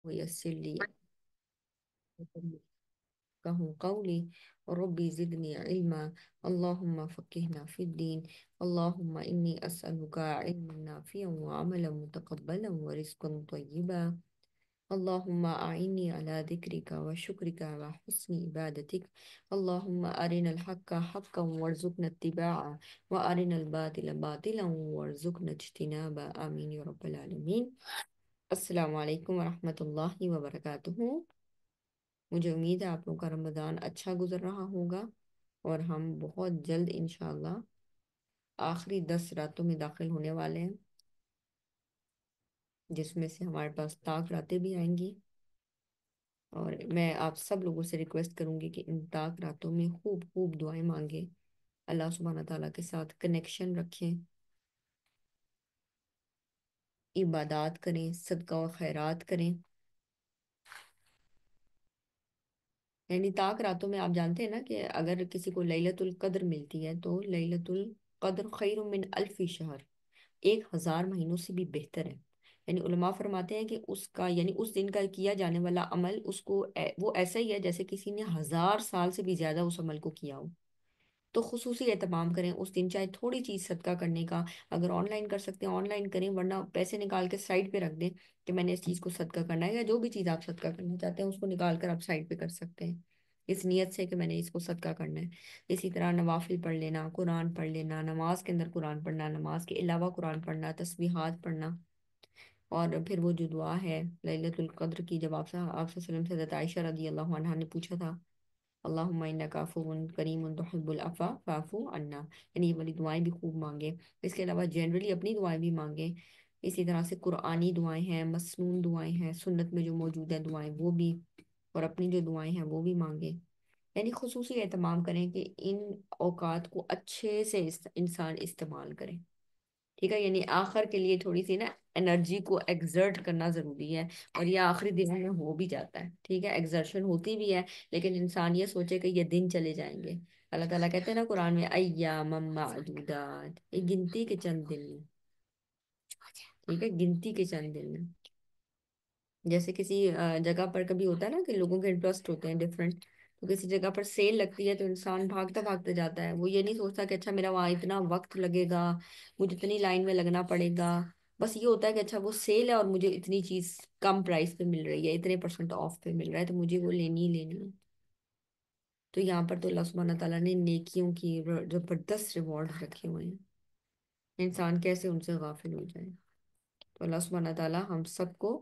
ويسر لي يفقهوا قولي ربي زدني علما اللهم فقهنا في الدين اللهم إني أسألك علما نافعا وعملا متقبلا ورزقا طيبا اللهم أعني على ذكرك وشكرك وحسن عبادتك اللهم أرنا الحق حقا وارزقنا اتباعه وأرنا الباطل باطلا وارزقنا اجتنابه آمين يا رب العالمين. السلام علیکم ورحمۃ اللہ وبرکاتہ۔ مجھے امید ہے آپ لوگوں کا رمضان اچھا گزر رہا ہوگا اور ہم بہت جلد انشاءاللہ آخری 10 راتوں میں داخل ہونے والے ہیں، جس میں سے ہمارے پاس طاق راتیں بھی آئیں گی، اور میں آپ سب لوگوں سے ریکویسٹ کروں گی کہ ان طاق راتوں میں خوب خوب دعائیں مانگیں، اللہ سبحانہ تعالیٰ کے ساتھ کنیکشن رکھیں، عبادات کریں، صدقہ و خیرات کریں۔ یعنی طاق راتوں میں آپ جانتے ہیں نا کہ اگر کسی کو لیلۃ القدر ملتی ہے تو لیلۃ القدر خیر من الف شہر، 1000 مہینوں سے بھی بہتر ہے۔ یعنی علماء فرماتے ہیں کہ اس کا یعنی اس دن کا کیا جانے والا عمل اس کو وہ ایسا ہی ہے جیسے کسی نے 1000 سال سے بھی زیادہ اس عمل کو کیا ہو۔ تو خصوصی اہتمام کریں اس دن، چاہے تھوڑی چیز صدقہ کرنے کا، اگر آن لائن کر سکتے ہیں آن لائن کریں، ورنہ پیسے نکال کے سائڈ پہ رکھ دیں کہ میں نے اس چیز کو صدقہ کرنا ہے، یا جو بھی چیز آپ صدقہ کرنا چاہتے ہیں اس کو نکال کر آپ سائڈ پہ کر سکتے ہیں اس نیت سے کہ میں نے اس کو صدقہ کرنا ہے۔ اسی طرح نوافل پڑھ لینا، قرآن پڑھ لینا، نماز کے اندر قرآن پڑھنا، نماز کے علاوہ قرآن پڑھنا، تسبیحات پڑھنا، اور پھر وہ جو دعا ہے لیلۃ القدر کی، جب آپ صلی اللہ علیہ وسلم سے حضرت عائشہ رضی اللہ عنہا نے پوچھا تھا اللہم انک عفو کریم تحب العفو فاعف عنا، یعنی یہ والی دعائیں بھی خوب مانگیں۔ اس کے علاوہ جنرلی اپنی دعائیں بھی مانگیں، اسی طرح سے قرآنی دعائیں ہیں، مسنون دعائیں ہیں، سنت میں جو موجود ہیں دعائیں وہ بھی، اور اپنی جو دعائیں ہیں وہ بھی مانگیں۔ یعنی خصوصی اہتمام کریں کہ ان اوقات کو اچھے سے انسان استعمال کرے، ٹھیک ہے؟ یعنی آخر کے لیے تھوڑی سی نا انرجی کو ایگزرٹ کرنا ضروری ہے، اور یہ آخری دنوں میں ہو بھی جاتا ہے، ٹھیک ہے، ایگزرشن ہوتی بھی ہے، لیکن انسان یہ سوچے کہ یہ دن چلے جائیں گے۔ اللہ تعالیٰ کہتے ہیں نا قرآن میں ایام معدودات، یہ گنتی کے چند دن ہیں، ٹھیک ہے، گنتی کے چند دن ہیں۔ جیسے کسی جگہ پر کبھی ہوتا ہے نا کہ لوگوں کے انٹرسٹ ہوتے ہیں ڈفرینٹ، تو کسی جگہ پر سیل لگتی ہے تو انسان بھاگتا بھاگتا جاتا ہے، وہ یہ نہیں سوچتا کہ اچھا میرا وہاں اتنا وقت لگے گا، مجھے اتنی لائن میں لگنا پڑے گا، بس یہ ہوتا ہے کہ اچھا وہ سیل ہے اور مجھے اتنی چیز کم پرائس پہ مل رہی ہے، اتنے پرسنٹ آف پہ مل رہا ہے تو مجھے وہ لینی ہی لینی ہے۔ تو یہاں پر تو اللہ سبحانہ تعالیٰ نے نیکیوں کی زبردست ریوارڈ رکھے ہوئے ہیں، انسان کیسے ان سے غافل ہو جائے۔ تو اللہ سبحانہ تعالیٰ ہم سب کو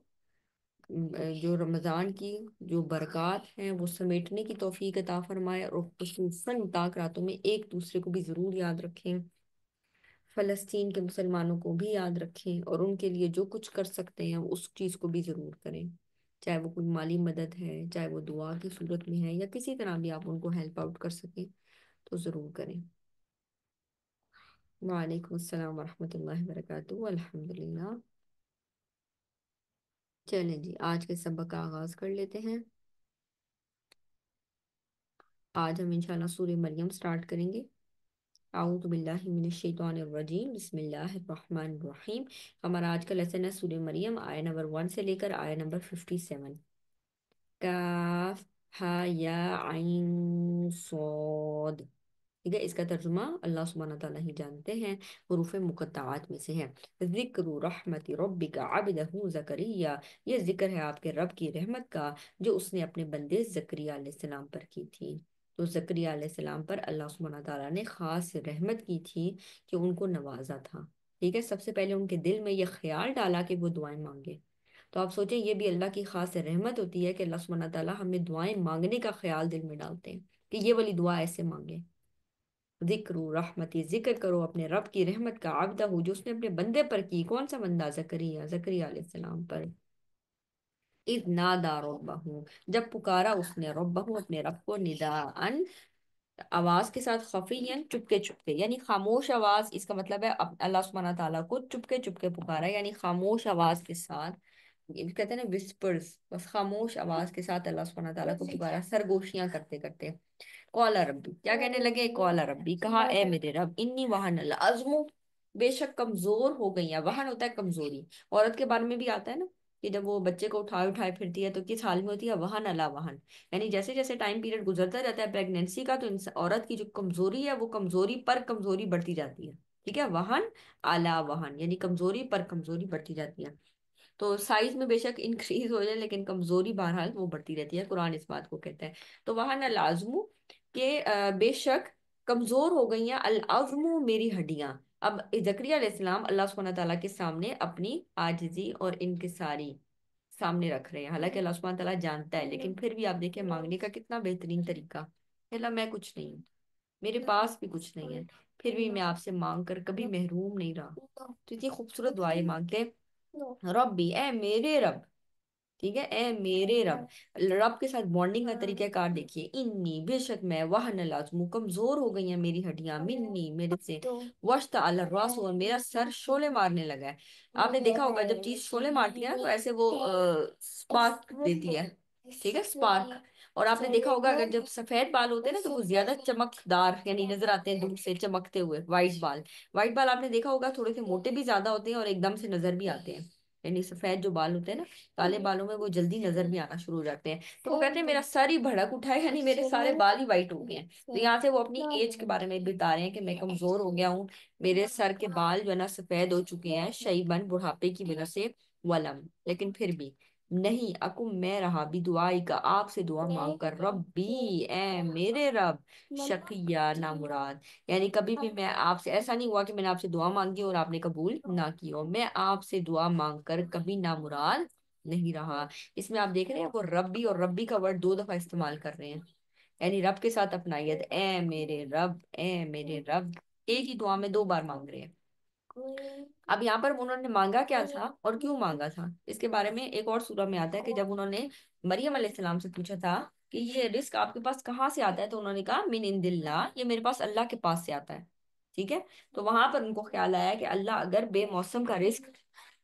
جو رمضان کی جو برکات ہیں وہ سمیٹنے کی توفیق عطا فرمائے، اور خصوصاً طاق راتوں میں ایک دوسرے کو بھی ضرور یاد رکھیں، فلسطین کے مسلمانوں کو بھی یاد رکھیں، اور ان کے لیے جو کچھ کر سکتے ہیں اس چیز کو بھی ضرور کریں، چاہے وہ کوئی مالی مدد ہے، چاہے وہ دعا کی صورت میں ہے، یا کسی طرح بھی آپ ان کو ہیلپ آؤٹ کر سکیں تو ضرور کریں۔ وعلیکم السلام ورحمۃ اللہ وبرکاتہ، الحمد للہ۔ چلیں جی آج کے سبق کا آغاز کر لیتے ہیں۔ آج ہم انشاءاللہ سورہ مریم سٹارٹ کریں گے۔ اعوذ باللہ من الشیطان الرجیم، بسم اللہ الرحمن الرحیم۔ ہمارا آج کا لیسن ہے سورہ مریم، آیہ نمبر 1 سے لے کر آیہ نمبر 57۔ کاف ہا یا عین صاد، ٹھیک ہے، اس کا ترجمہ اللہ سبحانہ تعالیٰ ہی جانتے ہیں، حروف مقطعات میں سے ہے۔ ذکر رحمت ربک عبدہ زکریا، یہ ذکر ہے آپ کے رب کی رحمت کا جو اس نے اپنے بندے زکریا علیہ السلام پر کی تھی۔ تو زکریا علیہ السلام پر اللہ سبحانہ تعالیٰ نے خاص رحمت کی تھی کہ ان کو نوازا تھا، ٹھیک ہے، سب سے پہلے ان کے دل میں یہ خیال ڈالا کہ وہ دعائیں مانگے۔ تو آپ سوچیں یہ بھی اللہ کی خاص رحمت ہوتی ہے کہ اللہ سبحانہ تعالیٰ ہمیں دعائیں مانگنے کا خیال دل میں ڈالتے ہیں کہ یہ والی دعا ایسے مانگے۔ ذکر رحمتی، ذکر کرو اپنے رب کی رحمت کا، عبدہ جو اس نے اپنے بندے پر کی، کون سا بندہ؟ زکریا، زکریا علیہ السلام پر۔ اذ نادا ربہ، جب پکارا اس نے، ربہ اپنے رب کو، نداءن آواز کے ساتھ، خفیین چپکے چپکے، یعنی خاموش آواز، اس کا مطلب ہے اللہ سبحانہ تعالیٰ کو چپکے چپکے پکارا، یعنی خاموش آواز کے ساتھ، یہ کہتے ہیں نا وسپرز، بس خاموش آواز کے ساتھ اللہ سبحانہ تعالیٰ کو پکارا، سرگوشیاں کرتے کرتے۔ قولا ربی، کیا کہنے لگے؟ قولا ربی، کہا اے میرے رب، انی وہن العظم، بے شک کمزور ہو گئی ہیں، وہن ہوتا ہے کمزوری، عورت کے بارے میں بھی آتا ہے نا کہ جب وہ بچے کو اٹھائے اٹھائے پھرتی ہے تو کس حال میں ہوتی ہے؟ وہن الا وہن. یعنی جیسے جیسے ٹائم پیریڈ گزرتا جاتا ہے پریگنینسی کا، تو عورت کی جو کمزوری ہے وہ کمزوری پر کمزوری بڑھتی جاتی ہے. ٹھیک ہے، وہن الا وہن یعنی کمزوری پر کمزوری بڑھتی جاتی ہے. تو سائز میں بے شک انکریز ہو جائے لیکن کمزوری بہرحال وہ بڑھتی رہتی ہے، قرآن اس بات کو کہتا ہے. تو وہاں نہ لازمو کہ بے شک کمزور ہو گئی ہیں العظم میری ہڈیاں. اب زکریا علیہ السلام اللہ سبحانہ تعالیٰ کے سامنے اپنی عاجزی اور انکساری سامنے رکھ رہے ہیں، حالانکہ اللہ سبحانہ تعالیٰ جانتا ہے، لیکن پھر بھی آپ دیکھیں مانگنے کا کتنا بہترین طریقہ. اللہ میں کچھ نہیں ہوں، میرے پاس بھی کچھ نہیں ہے، پھر بھی میں آپ سے مانگ کر کبھی محروم نہیں رہا. تو اتنی خوبصورت دعائیں مانگتے ہیں. ربی اے میرے رب. ٹھیک ہے، اے میرے رب. رب کے ساتھ بانڈنگ کا طریقہ کار دیکھیے. انی بے شک میں، وہن لازم کمزور ہو گئی ہیں میری ہڈیاں، منی میرے سے، وشت الراس اور میرا سر شعلے مارنے لگا ہے. آپ نے دیکھا ہوگا جب چیز شعلے مارتی ہے نا تو ایسے وہ سپارک دیتی ہے. ٹھیک ہے، سپارک. اور آپ نے دیکھا ہوگا اگر جب سفید بال ہوتے ہیں نا تو وہ زیادہ چمکدار یعنی نظر آتے ہیں دور سے چمکتے ہوئے. وائٹ بال، وائٹ بال آپ نے دیکھا ہوگا تھوڑے سے موٹے بھی زیادہ ہوتے ہیں اور ایک دم سے نظر بھی آتے ہیں. یعنی سفید جو بال ہوتے ہیں نا، کالے بالوں میں وہ جلدی نظر بھی آنا شروع ہو جاتے ہیں. تو وہ کہتے ہیں میرا سر ہی بھڑک اٹھا ہے، یعنی میرے سارے بال ہی وائٹ ہو گئے ہیں. تو یہاں سے وہ اپنی ایج کے بارے میں بتا رہے ہیں کہ میں کمزور ہو گیا ہوں، میرے سر کے بال جو ہے نا سفید ہو چکے ہیں شیبن بڑھاپے کی وجہ سے. ولم لیکن پھر بھی نہیں اکم میں رہا بھی دعائی کا آپ سے دعا مانگ کر ربی اے میرے رب شقیہ نامراد. یعنی کبھی بھی میں آپ سے ایسا نہیں ہوا کہ میں نے آپ سے دعا مانگی اور آپ نے قبول نہ کی ہو. میں آپ سے دعا مانگ کر کبھی نامراد نہیں رہا. اس میں آپ دیکھ رہے ہیں وہ ربی اور ربی کا ورڈ دو دفعہ استعمال کر رہے ہیں، یعنی رب کے ساتھ اپنائیت. اے میرے رب، اے میرے رب، ایک ہی دعا میں دو بار مانگ رہے ہیں. اب یہاں پر انہوں نے مانگا کیا تھا اور کیوں مانگا تھا، اس کے بارے میں ایک اور سورہ میں آتا ہے کہ جب انہوں نے مریم علیہ السلام سے پوچھا تھا کہ یہ رزق آپ کے پاس کہاں سے آتا ہے، تو انہوں نے کہا من عند اللہ، یہ میرے پاس اللہ کے پاس سے آتا ہے. ٹھیک ہے، تو وہاں پر ان کو خیال آیا کہ اللہ اگر بے موسم کا رزق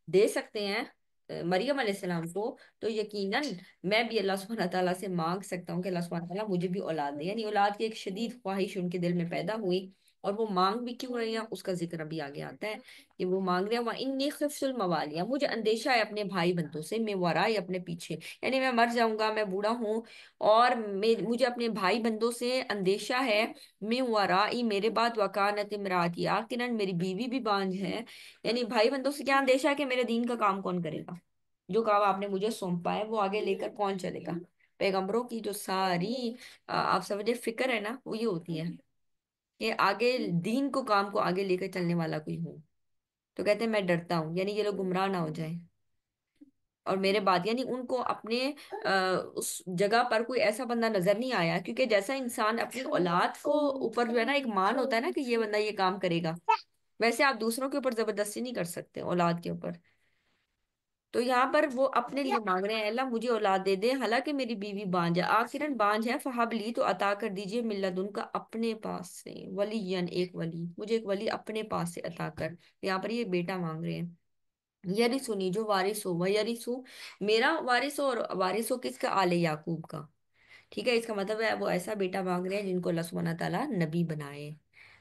دے سکتے ہیں مریم علیہ السلام کو، تو یقیناً میں بھی اللہ سبحانہ تعالیٰ سے مانگ سکتا ہوں کہ اللہ سبحانہ تعالیٰ مجھے بھی اولاد دے. یعنی اولاد کی ایک شدید خواہش ان کے دل میں پیدا ہوئی، اور وہ مانگ بھی کیوں رہی ہیں اس کا ذکر ابھی آگے آتا ہے کہ وہ مانگ رہے ہیں وَإِنِّي خِفْتُ الْمَوَالِيَ، مجھے اندیشہ ہے اپنے بھائی بندوں سے، میں ورائی اپنے پیچھے، یعنی میں مر جاؤں گا، میں بوڑھا ہوں اور مجھے اپنے بھائی بندوں سے اندیشہ ہے. میں ورائی میرے بعد وکانت امراتی یقیناً میری بیوی بھی بانجھ ہے. یعنی بھائی بندوں سے کیا اندیشہ ہے کہ میرے دین کا کام کون کرے گا، جو کام آپ نے مجھے سونپا ہے وہ آگے لے کر کون چلے گا. پیغمبروں کی جو ساری آپ سمجھے فکر ہے نا وہ یہ ہوتی ہے کہ آگے دین کو کام کو آگے لے کر چلنے والا کوئی ہو. تو کہتے ہیں میں ڈرتا ہوں یعنی یہ لوگ گمراہ نہ ہو جائیں اور میرے بعد، یعنی ان کو اپنے اس جگہ پر کوئی ایسا بندہ نظر نہیں آیا، کیونکہ جیسا انسان اپنی اولاد کو اوپر جو ہے نا ایک مان ہوتا ہے نا کہ یہ بندہ یہ کام کرے گا، ویسے آپ دوسروں کے اوپر زبردستی نہیں کر سکتے اولاد کے اوپر. تو یہاں پر وہ اپنے لیے مانگ رہے ہیں اللہ مجھے اولاد دے دے، حالانکہ میری بیوی بانج ہے، آخراً بانج ہے. فہب لی تو عطا کر دیجئے ملت ان کا اپنے پاس سے، ولی ایک ولی، مجھے ایک ولی اپنے پاس سے عطا کر. یہاں پر یہ بیٹا مانگ رہے ہیں. یرثنی جو وارث ہو، و یرثو میرا وارث ہو، اور وارث ہو کس کا؟ آل یعقوب کا. ٹھیک ہے، اس کا مطلب ہے وہ ایسا بیٹا مانگ رہے ہیں جن کو اللہ سبحانہ تعالیٰ نبی بنائے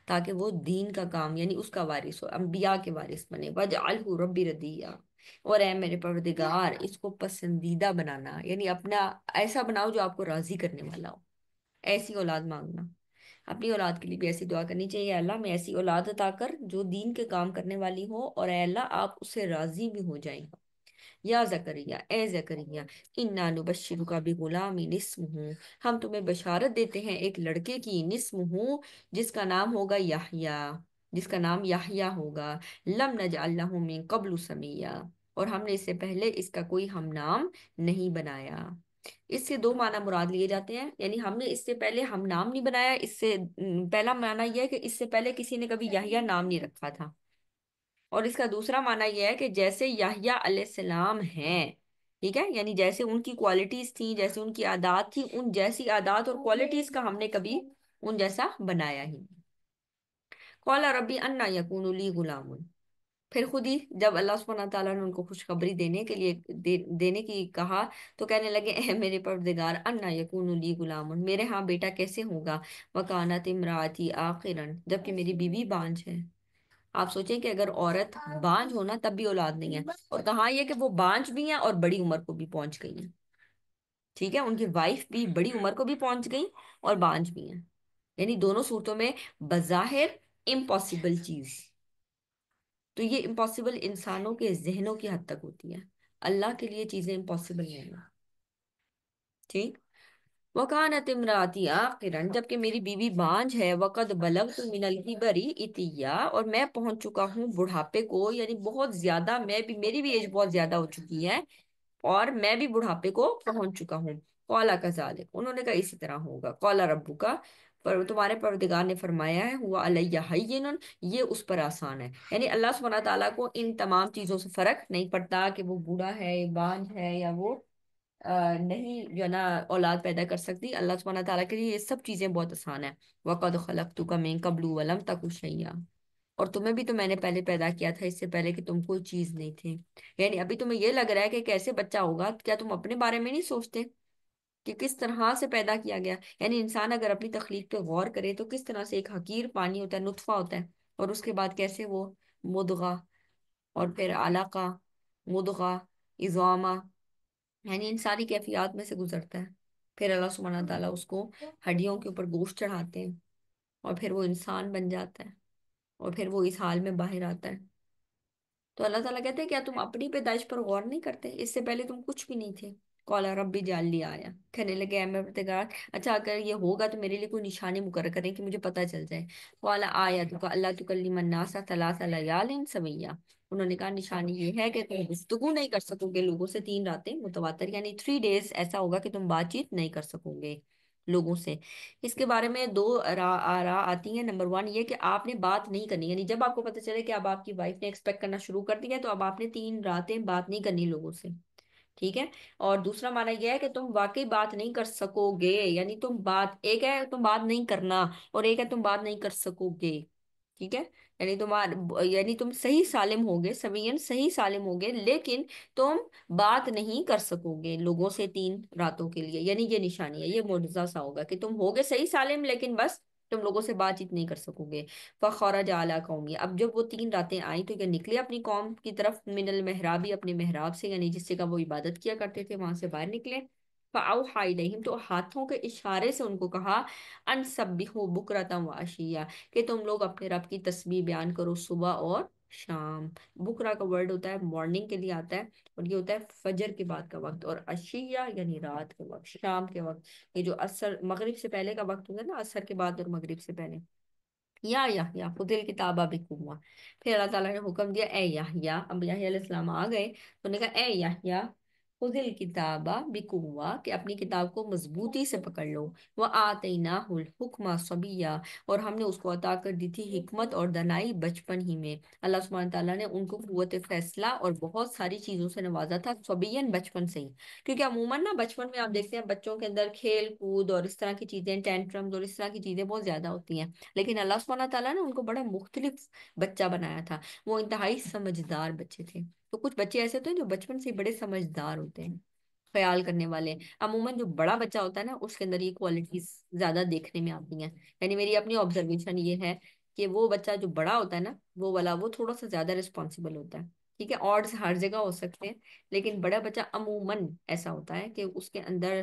تاکہ وہ دین کا کام یعنی اس کا وارث ہو، انبیاء کے وارث بنے. وجعلہ ربی ردیہ، اور اے میرے پروردگار اس کو پسندیدہ بنانا، یعنی اپنا ایسا بناؤ جو آپ کو راضی کرنے والا ہو. ایسی اولاد مانگنا. اپنی اولاد کے لیے بھی ایسی دعا کرنی چاہیے، اللہ میں ایسی اولاد عطا کر جو دین کے کام کرنے والی ہو، اور اے اللہ آپ اس سے راضی بھی ہو جائیں گا. یا زکریا اے زکریا انا نبشرک بغلام اسمہ، ہم تمہیں بشارت دیتے ہیں ایک لڑکے کی، اسمہ جس کا نام ہوگا یحییٰ، جس کا نام یحییٰ ہوگا. لم نجعل لہ من قبل سمیہ، اور ہم نے اس سے پہلے اس کا کوئی ہم نام نہیں بنایا. اس سے دو معنی مراد لیے جاتے ہیں، یعنی ہم نے اس سے پہلے ہم نام نہیں بنایا. اس سے پہلا معنی یہ ہے کہ اس سے پہلے کسی نے کبھی یحییٰ نام نہیں رکھا تھا، اور اس کا دوسرا معنی یہ ہے کہ جیسے یحییٰ علیہ السلام ہیں، ٹھیک ہے، یعنی جیسے ان کی کوالٹیز تھیں، جیسے ان کی عادات تھی، ان جیسی عادات اور کوالٹیز کا ہم نے کبھی ان جیسا بنایا ہی نہیں. قال ربی انا یکون لی غلام، پھر خود ہی جب اللہ سبحانہ تعالیٰ نے ان کو خوشخبری دینے کے لیے دینے کی کہا تو کہنے لگے اے میرے پروردگار انا یکون لی غلام، میرے ہاں بیٹا کیسے ہوگا، وکانت امراتی عاقرا، جبکہ میری بیوی بانجھ ہے. آپ سوچیں کہ اگر عورت بانجھ ہونا تب بھی اولاد نہیں ہے، اور کہاں یہ کہ وہ بانجھ بھی ہیں اور بڑی عمر کو بھی پہنچ گئی ہیں، ٹھیک ہے، ان کی وائف بھی بڑی عمر کو بھی پہنچ گئی اور بانجھ بھی ہیں، یعنی دونوں صورتوں میں بظاہر امپاسبل چیز. تو یہ امپاسبل انسانوں کے ذہنوں کی حد تک ہوتی ہے، اللہ کے لیے چیزیں امپاسبل نہیں ہیں. ٹھیک. وَكَانَتِ امْرَأَتِي عَاقِرًا، جبکہ میری بیوی بانجھ ہے، وَقَدْ بَلَغْتُ مِنَ الْكِبَرِ عِتِيًّا، اور میں پہنچ چکا ہوں بڑھاپے کو، یعنی بہت زیادہ، میں بھی، میری بھی ایج بہت زیادہ ہو چکی ہے اور میں بھی بڑھاپے کو پہنچ چکا ہوں. قَالَ كَذَلِكَ، انہوں نے کہا اسی طرح ہوگا. قَالَ رَبُّكَ، پر تمہارے پروردگار نے فرمایا ہے، ہوا علیہ ہین، یہ اس پر آسان ہے. یعنی اللہ سبحانہ تعالیٰ کو ان تمام چیزوں سے فرق نہیں پڑتا کہ وہ بوڑھا ہے، بانجھ ہے، یا وہ نہیں جو ہے نا اولاد پیدا کر سکتی. اللہ سبحانہ تعالیٰ کے لیے یہ سب چیزیں بہت آسان ہیں. وَقَدْ خَلَقْتُكَ مِن قَبْلُ وَلَمْ تَكُ شَيْئًا، اور تمہیں بھی تو میں نے پہلے پیدا کیا تھا، اس سے پہلے کہ تم کوئی چیز نہیں تھے. یعنی ابھی تمہیں یہ لگ رہا ہے کہ کیسے بچہ ہوگا، کیا تم اپنے بارے میں نہیں سوچتے کہ کس طرح سے پیدا کیا گیا؟ یعنی انسان اگر اپنی تخلیق پہ غور کرے تو کس طرح سے ایک حقیر پانی ہوتا ہے، نطفہ ہوتا ہے، اور اس کے بعد کیسے وہ مدغہ، اور پھر علقہ، مدغہ، اضامہ، یعنی ان ساری کیفیات میں سے گزرتا ہے. پھر اللہ سبحانہ تعالیٰ اس کو ہڈیوں کے اوپر گوشت چڑھاتے ہیں، اور پھر وہ انسان بن جاتا ہے، اور پھر وہ اس حال میں باہر آتا ہے. تو اللہ تعالیٰ کہتے ہیں کیا تم اپنی پیدائش پر غور نہیں کرتے؟ اس سے پہلے تم کچھ بھی نہیں تھے. قَالَ رَبِّ اجْعَل لِّي آیَةً، کہنے لگے اے میرے پروردگار، اچھا اگر یہ ہوگا تو میرے لیے کوئی نشانی مقرر کریں کہ مجھے پتہ چل جائے. قَالَ آیَتُکَ أَلَّا تُكَلِّمَ النَّاسَ ثَلَاثَ لَيَالٍ سَوِيًّا، انہوں نے کہا نشانی یہ ہے کہ تم گفتگو نہیں کر سکو گے لوگوں سے 3 راتیں متواتر، یعنی 3 days ایسا ہوگا کہ تم بات چیت نہیں کر سکو گے لوگوں سے. اس کے بارے میں 2 آراء آتی ہیں. نمبر 1 یہ کہ آپ نے بات نہیں کرنی، یعنی جب آپ کو پتہ چلے کہ اب آپ کی وائف نے ایکسپیکٹ کرنا شروع کر دیا ہے تو اب آپ نے 3 راتیں بات نہیں کرنی لوگوں سے. ٹھیک ہے. اور دوسرا معنی یہ ہے کہ تم واقعی بات نہیں کر سکو گے، یعنی تم بات، ایک ہے تم بات نہیں کرنا، اور ایک ہے تم بات نہیں کر سکو گے. ٹھیک ہے. یعنی تم صحیح سالم ہوگے، سوین صحیح سالم ہوگے، لیکن تم بات نہیں کر سکو گے لوگوں سے 3 راتوں کے لیے. یعنی یہ نشانی ہے، یہ معجزہ سا ہوگا کہ تم ہوگے صحیح سالم، لیکن بس تم لوگوں سے بات چیت نہیں کر سکو گے. فخرج علی قومی، اب جب وہ 3 راتیں آئیں تو یہ نکلے اپنی قوم کی طرف، من المحرابی، اپنے محراب سے، یعنی جس جگہ وہ عبادت کیا کرتے تھے وہاں سے باہر نکلے. فاوحی الیہم، تو ہاتھوں کے اشارے سے ان کو کہا، ان سبحوا بکرۃ وعشیا، کہ تم لوگ اپنے رب کی تسبیح بیان کرو صبح اور شام. بکرا کا ورڈ ہوتا ہے مارننگ کے لیے آتا ہے، اور یہ ہوتا ہے فجر کے بعد کا وقت، اور عشیہ یعنی رات کے وقت، شام کے وقت. یہ جو عصر، مغرب سے پہلے کا وقت ہوگا نا، عصر کے بعد اور مغرب سے پہلے. یا خود الکتاب بقوہ. پھر اللہ تعالیٰ نے حکم دیا اے یحییٰ، اب یحییٰ علیہ السلام آ گئے تو نے کہا اے یحییٰ خذ الکتاب بقوہ، کہ اپنی کتاب کو مضبوطی سے پکڑ لو. وآتیناہ الحکم صبیا، اور ہم نے اس کو عطا کر دی تھی حکمت اور دانائی بچپن ہی میں. اللہ سبحانہ تعالیٰ نے ان کو قوت فیصلہ اور بہت ساری چیزوں سے نوازا تھا، صبیین بچپن سے ہی. کیونکہ عموماً نا بچپن میں آپ دیکھتے ہیں بچوں کے اندر کھیل کود اور اس طرح کی چیزیں، ٹینٹرمز اور اس طرح کی چیزیں بہت زیادہ ہوتی ہیں. لیکن اللہ سبحانہ تعالیٰ نے ان کو بڑا مختلف بچہ بنایا تھا. وہ انتہائی سمجھدار بچے تھے. تو کچھ بچے ایسے ہوتے ہیں جو بچپن سے ہی بڑے سمجھدار ہوتے ہیں، خیال کرنے والے. عموماً جو بڑا بچہ ہوتا ہے نا اس کے اندر یہ کوالٹیز زیادہ دیکھنے میں آتی ہیں. یعنی میری اپنی آبزرویشن یہ ہے کہ وہ بچہ جو بڑا ہوتا ہے نا، وہ تھوڑا سا زیادہ رسپانسبل ہوتا ہے. ٹھیک ہے. آڈز ہر جگہ ہو سکتے ہیں، لیکن بڑا بچہ عموماً ایسا ہوتا ہے کہ اس کے اندر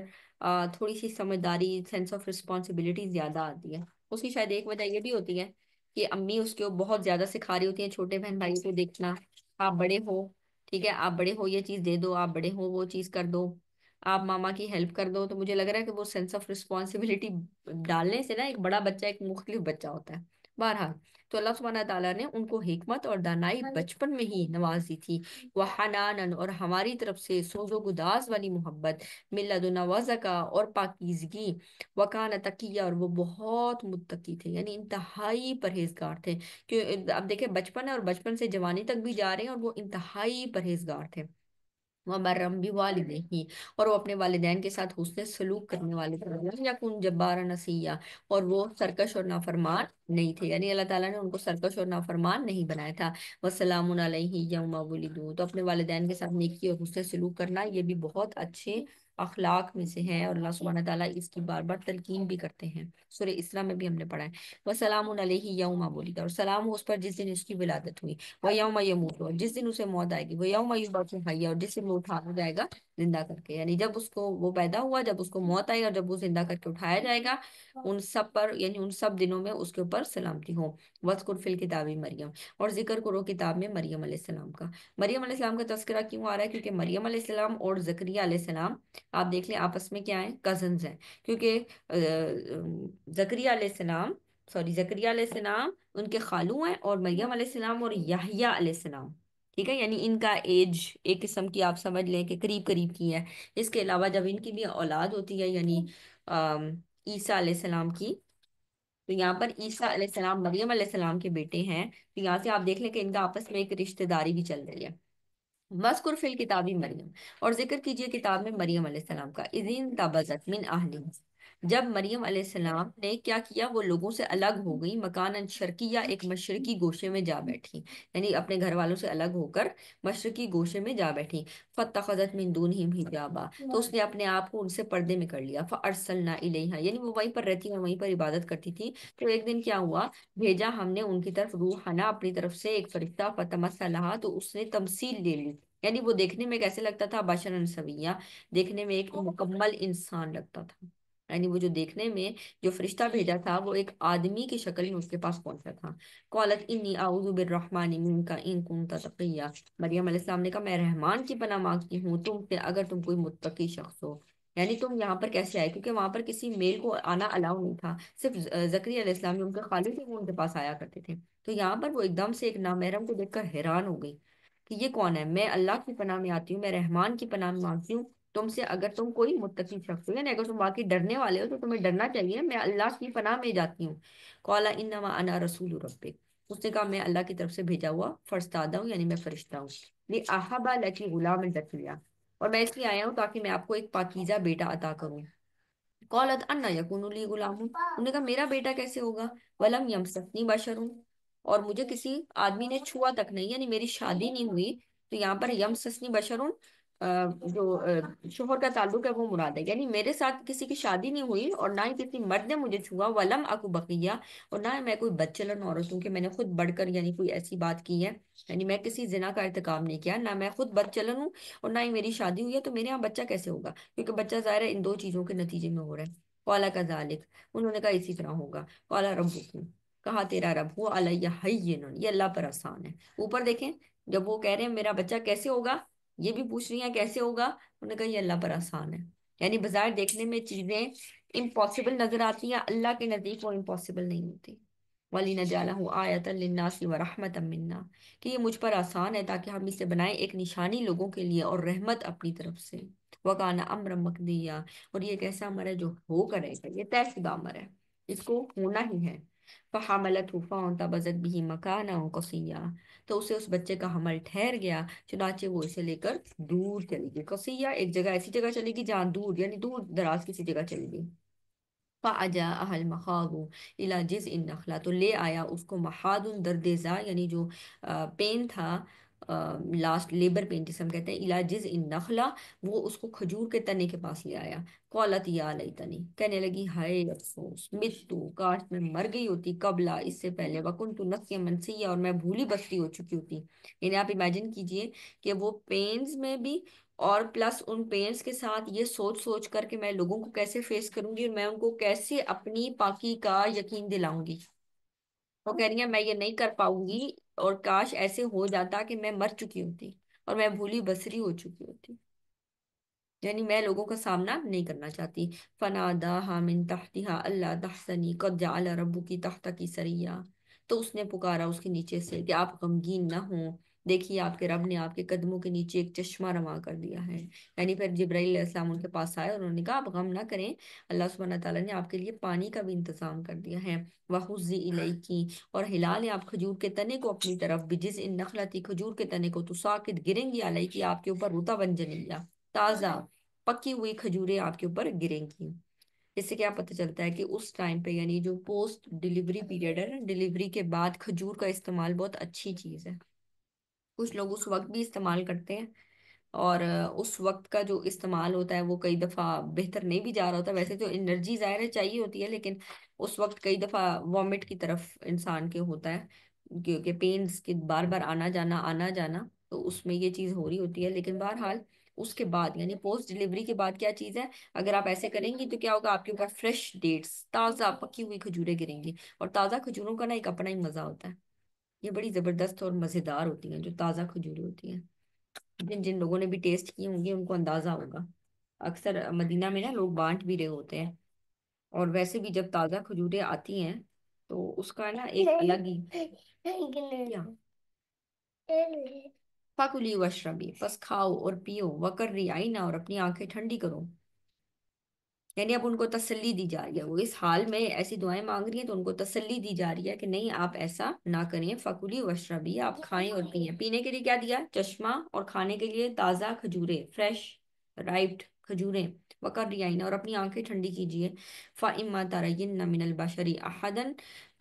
تھوڑی سی سمجھداری، سینس آف رسپانسبلٹی زیادہ آتی ہے. اس کی شاید ایک وجہ یہ بھی ہوتی ہے کہ امی اس کو بہت زیادہ سکھا رہی ہوتی ہیں چھوٹے بہن بھائی کو دیکھنا. آپ بڑے ہو، ٹھیک ہے، آپ بڑے ہو یہ چیز دے دو، آپ بڑے ہو وہ چیز کر دو، آپ ماما کی ہیلپ کر دو. تو مجھے لگ رہا ہے کہ وہ سینس آف رسپانسبلٹی ڈالنے سے نا ایک بڑا بچہ ایک مختلف بچہ ہوتا ہے. بہرحال تو اللہ سبحانہ تعالیٰ نے ان کو حکمت اور دانائی بچپن میں ہی نواز دی تھی. وہ حنانن، اور ہماری طرف سے سوز و گداز والی محبت، من لدنا وزکا، اور پاکیزگی، وکان تقیہ، اور وہ بہت متقی تھے، یعنی انتہائی پرہیزگار تھے. کہ اب دیکھیں بچپن ہے اور بچپن سے جوانی تک بھی جا رہے ہیں، اور وہ انتہائی پرہیزگار تھے. وَبَرًّا بِوَالِدَيْهِ، اور وہ اپنے والدین کے ساتھ حسن سلوک کرنے والے تھے. وَلَمْ يَكُنْ جَبَّارًا عَصِيًّا، اور وہ سرکش اور نافرمان نہیں تھے، یعنی اللہ تعالیٰ نے ان کو سرکش اور نافرمان نہیں بنایا تھا. وَسَلَامٌ عَلَيْهِ يَوْمَ وُلِدَ، تو اپنے والدین کے ساتھ نیکی اور حسن سلوک کرنا یہ بھی بہت اچھے اخلاق میں سے ہے، اور اللہ سبحانہ تعالیٰ اس کی بار بار تلقین بھی کرتے ہیں، سورہ اسراء میں بھی ہم نے پڑھا ہے۔ وسلام علیہ یوم ولد، اور سلام ہو اس پر جس دن اس کی ولادت ہوئی، وہ یوم یموت، اور جس دن اسے موت آئے گی، وہ یوم یبعث حیا، اور جس دن وہ اٹھایا جائے گا زندہ کر کے، یعنی جب اس کو وہ پیدا ہوا، جب اس کو موت آئی، اور جب وہ زندہ کر کے اٹھایا جائے گا، ان سب پر یعنی ان سب دنوں میں اس کے اوپر سلامتی ہو۔ وذکر فی الکتاب مریم، اور ذکر کرو کتاب میں مریم علیہ السلام کا۔ مریم علیہ السلام کا تذکرہ کیوں آ رہا ہے؟ کیونکہ مریم علیہ السلام اور زکریا علیہ السلام آپ دیکھ لیں آپس میں کیا ہیں، کزنز ہیں، کیونکہ زکریا علیہ السلام، زکریا علیہ السلام ان کے خالو ہیں، اور مریم علیہ السلام اور یحییٰ علیہ السلام، ٹھیک ہے، یعنی ان کا ایج ایک قسم کی آپ سمجھ لیں کہ قریب قریب کی ہے۔ اس کے علاوہ جب ان کی بھی اولاد ہوتی ہے، یعنی عیسیٰ علیہ السلام کی، تو یہاں پر عیسیٰ علیہ السلام مریم علیہ السلام کے بیٹے ہیں، تو یہاں سے آپ دیکھ لیں کہ ان کا آپس میں ایک رشتہ داری بھی چل رہی ہے۔ وَاذْكُرْ فِي الْكِتَابِ مریم، اور ذکر کیجئے کتاب میں مریم علیہ السلام کا، اِذِ انتَبَذَتْ مِنْ أَهْلِهَا، جب مریم علیہ السلام نے کیا کیا، وہ لوگوں سے الگ ہو گئی، مکاناً شرقیہ، ایک مشرقی گوشے میں جا بیٹھی، یعنی اپنے گھر والوں سے الگ ہو کر مشرقی گوشے میں جا بیٹھی۔ فَاتَّخَذَتْ مِن دُونِهِمْ حِجَابًا، تو اس نے اپنے آپ کو ان سے پردے میں کر لیا۔ فَأَرْسَلْنَا إِلَيْهَا، یعنی وہ وہیں پر رہتی اور وہیں پر عبادت کرتی تھی، تو ایک دن کیا ہوا، بھیجا ہم نے ان کی طرف روحنا، اپنی طرف سے ایک فرشتہ، فتمثل لہا، تو اس نے تمثیل لے لی، یعنی وہ دیکھنے میں کیسے لگتا تھا، بشرا سویا، دیکھنے میں ایک مکمل انسان لگتا تھا، یعنی وہ جو دیکھنے میں جو فرشتہ بھیجا تھا وہ ایک آدمی کی شکل میں اس کے پاس پہنچا تھا۔ قالت انی اعوذ بالرحمن منک ان کنت تقیا، مریم علیہ السلام نے کہا میں رحمان کی پناہ مانگتی ہوں تم سے اگر تم کوئی متقی شخص ہو، یعنی تم یہاں پر کیسے آئے، کیونکہ وہاں پر کسی میل کو آنا الاؤ نہیں تھا، صرف زکریا علیہ السلام جو ان کے خالد تھے وہ ان کے پاس آیا کرتے تھے، تو یہاں پر وہ ایک دم سے ایک نامحرم کو دیکھ کر حیران ہو گئی کہ یہ کون ہے، میں اللہ کی پناہ میں آتی ہوں، میں رحمان کی پناہ میں مانگتی ہوں تم سے اگر تم کوئی متقی شخص ہو، یعنی اگر تم واقعی ڈرنے والے ہو تو تمہیں ڈرنا چاہیے، میں اللہ کی پناہ میں جاتی ہوں۔ قال انما انا رسول ربک، اس نے کہا میں اللہ کی طرف سے بھیجا ہوا فرستادہ ہوں، یعنی میں فرشتہ ہوں، لِأَحَبَ لَكِ غُلَامًا زَكِيًّا، اور میں اس لیے آیا ہوں تاکہ میں آپ کو ایک پاکیزہ بیٹا عطا کروں۔ قالت انا یکون لی غلام، انہوں نے کہا میرا بیٹا کیسے ہوگا، ولم یمسسنی بشر، اور مجھے کسی آدمی نے چھوا تک نہیں، یعنی میری شادی نہیں ہوئی، تو یہاں پر یمسسنی بشر جو شوہر کا تعلق ہے وہ مراد ہے، یعنی میرے ساتھ کسی کی شادی نہیں ہوئی اور نہ ہی کسی مرد نے مجھے چھوا، ولم اکو بقیہ، اور نہ ہی میں کوئی بدچلن عورت ہوں کہ میں نے خود بڑھ کر یعنی کوئی ایسی بات کی ہے، یعنی میں کسی زنا کا ارتکاب نہیں کیا، نہ میں خود بدچلن ہوں اور نہ ہی میری شادی ہوئی ہے، تو میرے یہاں بچہ کیسے ہوگا، کیونکہ بچہ ظاہر ہے ان دو چیزوں کے نتیجے میں ہو رہا ہے۔ قال کذالک، انہوں نے کہا اسی طرح ہوگا۔ قال ربکم، کہا تیرا رب، ہو علیہ ہین، یہ اللہ پر آسان ہے۔ اوپر دیکھیں جب وہ کہہ رہے ہیں میرا بچہ کیسے ہوگا، یہ بھی پوچھ رہی ہیں کیسے ہوگا، انہوں نے کہا یہ اللہ پر آسان ہے، یعنی بظاہر دیکھنے میں چیزیں امپاسبل نظر آتی ہیں، اللہ کے نزدیک وہ امپاسبل نہیں ہوتی۔ وَلِنَجْعَلَهُ آیَةً لِلنَّاسِ وَرَحْمَةً مِنَّا، کہ یہ مجھ پر آسان ہے تاکہ ہم اسے بنائیں ایک نشانی لوگوں کے لیے اور رحمت اپنی طرف سے۔ وَكَانَ أَمْرًا مَقْضِيًّا، اور یہ ایک ایسا امر ہے جو ہو کر رہے گا، یہ طے شدہ امر ہے، اس کو ہونا ہی ہے۔ فَحَمَلَتْهُ فَانْتَبَذَتْ بِهِ مَكَانًا قَصِيًّا، تو اسے اس بچے کا حمل ٹھہر گیا، چنانچہ وہ اسے لے کر دور چلی گئی، قصیہ ایک جگہ ایسی جگہ چلی گئی جہاں دور یعنی دور دراز کسی جگہ چلی گئی۔ فَأَجَاءَهَا الْمَخَاضُ إِلَى جِذْعِ النَّخْلَةِ، تو لے آیا اس کو محاد درد زا، یعنی جو پین تھا، لاسٹ لیبر پین جسے ہم کہتے ہیں، إِلَى جِذْعِ النَّخْلَةِ، وہ اس کو کھجور کے تنے کے پاس لے آیا۔ قالت یا لیتنی، کہنے لگی ہائے افسوس، متو، کاش میں مر گئی ہوتی، قبلا، اس سے پہلے، وکنت نسیا منسیا، اور میں بھولی بستی ہو چکی ہوتی، یعنی آپ امیجن کیجئے کہ وہ پینز میں بھی، اور پلس ان پینٹس کے ساتھ یہ سوچ سوچ کر کہ میں لوگوں کو کیسے فیس کروں گی اور میں ان کو کیسے اپنی پاکی کا یقین دلاؤں گی، وہ کہہ رہی ہیں میں یہ نہیں کر پاؤں گی، اور کاش ایسے ہو جاتا کہ میں مر چکی ہوتی اور میں بھولی بسری ہو چکی ہوتی، یعنی میں لوگوں کا سامنا نہیں کرنا چاہتی۔ فناداہا من تحتہا اللہ تحزنی قد جعل ربکی تحتکی سریا، تو اس نے پکارا اس کے نیچے سے کہ آپ غمگین نہ ہوں، دیکھیے آپ کے رب نے آپ کے قدموں کے نیچے ایک چشمہ رواں کر دیا ہے، یعنی پھر جبرائیل علیہ السلام ان کے پاس آئے اور انہوں نے کہا آپ غم نہ کریں، اللہ سبحانہ تعالیٰ نے آپ کے لیے پانی کا بھی انتظام کر دیا ہے۔ وَحُزِّ إِلَيْكِ، اور ہلا لیں آپ کھجور کے تنے کو اپنی طرف، بِجِزْعِ النَّخْلَةِ، کھجور کے تنے کو، تُسَاقِطْ گریں گی عَلَيْكِ، آپ کے اوپر رُطَبًا جَنِيًّا، تازہ پکی ہوئی کھجوریں آپ کے اوپر گریں گی۔ اس سے کیا پتہ چلتا ہے کہ اس ٹائم پہ یعنی جو پوسٹ ڈیلیوری پیریڈ ہے نا، ڈیلیوری کے بعد کھجور کا استعمال بہت اچھی چیز ہے، کچھ لوگ اس وقت بھی استعمال کرتے ہیں، اور اس وقت کا جو استعمال ہوتا ہے وہ کئی دفعہ بہتر نہیں بھی جا رہا ہوتا، ویسے تو انرجی ظاہر ہے چاہیے ہوتی ہے، لیکن اس وقت کئی دفعہ وامٹ کی طرف انسان کے ہوتا ہے، کیونکہ پینز کے بار بار آنا جانا آنا جانا، تو اس میں یہ چیز ہو رہی ہوتی ہے، لیکن بہرحال اس کے بعد یعنی پوسٹ ڈلیوری کے بعد کیا چیز ہے، اگر آپ ایسے کریں گی تو کیا ہوگا، آپ کے اوپر فریش ڈیٹس تازہ پکی ہوئی کھجوریں گریں گی، اور تازہ کھجوروں کا نا ایک اپنا ہی مزہ ہوتا ہے، یہ بڑی زبردست اور مزیدار ہوتی ہیں جو تازہ کھجوریں ہوتی ہیں، جن جن لوگوں نے بھی ٹیسٹ کی ہوں گی ان کو اندازہ ہوگا، اکثر مدینہ میں نا لوگ بانٹ بھی رہے ہوتے ہیں، اور ویسے بھی جب تازہ کھجوریں آتی ہیں تو اس کا نا ایک الگ ہی کیا، فَكُلِي وَاشْرَبِي، بس کھاؤ اور پیو، وَقَرِّي عَيْنَا، اور اپنی آنکھیں ٹھنڈی کرو، یعنی اب ان کو تسلی دی جا رہی ہے، وہ اس حال میں ایسی دعائیں مانگ رہی ہیں تو ان کو تسلی دی جا رہی ہے کہ نہیں آپ ایسا نہ کریں، فکلی وشربی، آپ کھائیں اور پئیں، پینے کے لیے کیا دیا، چشمہ، اور کھانے کے لیے تازہ کھجوریں، فریش رائپڈ کھجوریں، وقر ریائن، اور اپنی آنکھیں ٹھنڈی کیجئے، فَإِمَّا تَرَيِنَّ مِنَ الْبَشَرِ أَحَدًا،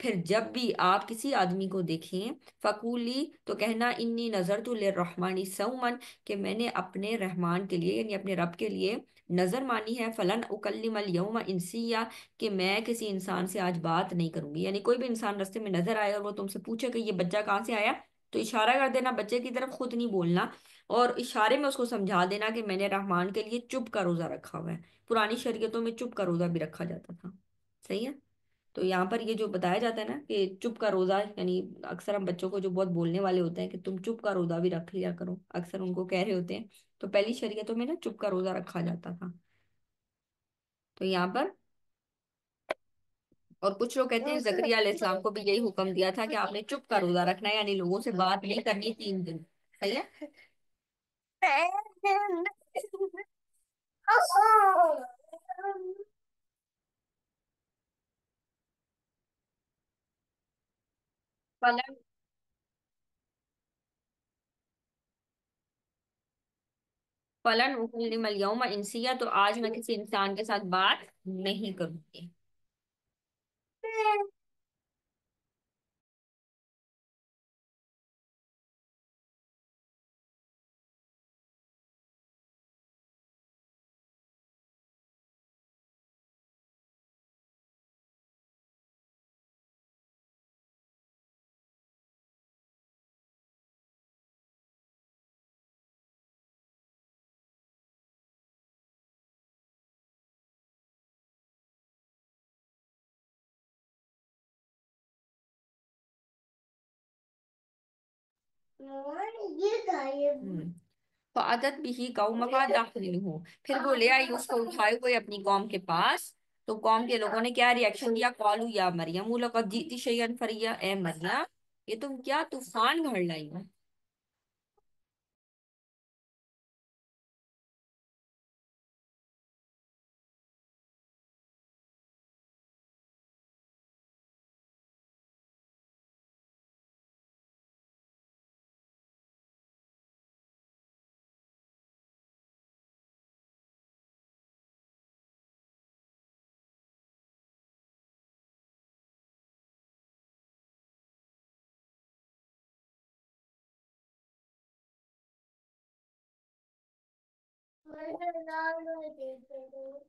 پھر جب بھی آپ کسی آدمی کو دیکھیں، فقولی، تو کہنا، انی نظرت للرحمن صوما، کہ میں نے اپنے رحمان کے لیے یعنی اپنے رب کے لیے نظر مانی ہے، فلن اکلم اليوم انسیا، کہ میں کسی انسان سے آج بات نہیں کروں گی، یعنی کوئی بھی انسان رستے میں نظر آئے اور وہ تم سے پوچھے کہ یہ بچہ کہاں سے آیا، تو اشارہ کر دینا بچے کی طرف، خود نہیں بولنا، اور اشارے میں اس کو سمجھا دینا کہ میں نے رحمان کے لیے چپ کا روزہ رکھا ہوا ہے، پرانی شریعتوں میں چپ کا روزہ بھی رکھا جاتا تھا، صحیح ہے، تو یہاں پر یہ جو بتایا جاتا ہے نا کہ چپ کا روزہ، یعنی اکثر ہم بچوں کو جو بہت بولنے والے ہوتے ہیں کہ تم چپ کا روزہ بھی رکھ لیا کرو، اکثر ان کو کہہ رہے ہوتے ہیں، تو پہلی شریعتوں میں نا چپ کا روزہ رکھا جاتا تھا، تو یہاں پر، اور کچھ لوگ کہتے ہیں زکریا علیہ السلام کو بھی یہی حکم دیا تھا کہ آپ نے چپ کا روزہ رکھنا ہے، یعنی لوگوں سے بات نہیں کرنی 3 دن، صحیح ہے، فلن فلن اکلم اليوم انسیا، تو آج میں کسی انسان کے ساتھ بات نہیں کروں گی، فعادت بھی قوم کا داخل ہوں، پھر وہ لے آئی اس کو اٹھائے ہوئے اپنی قوم کے پاس، تو قوم کے لوگوں نے کیا ریئیکشن دیا، قالو یا مریم لقد جئتی شیئا فریا، اے مریم یہ تم کیا طوفان گھڑ لائی ہو،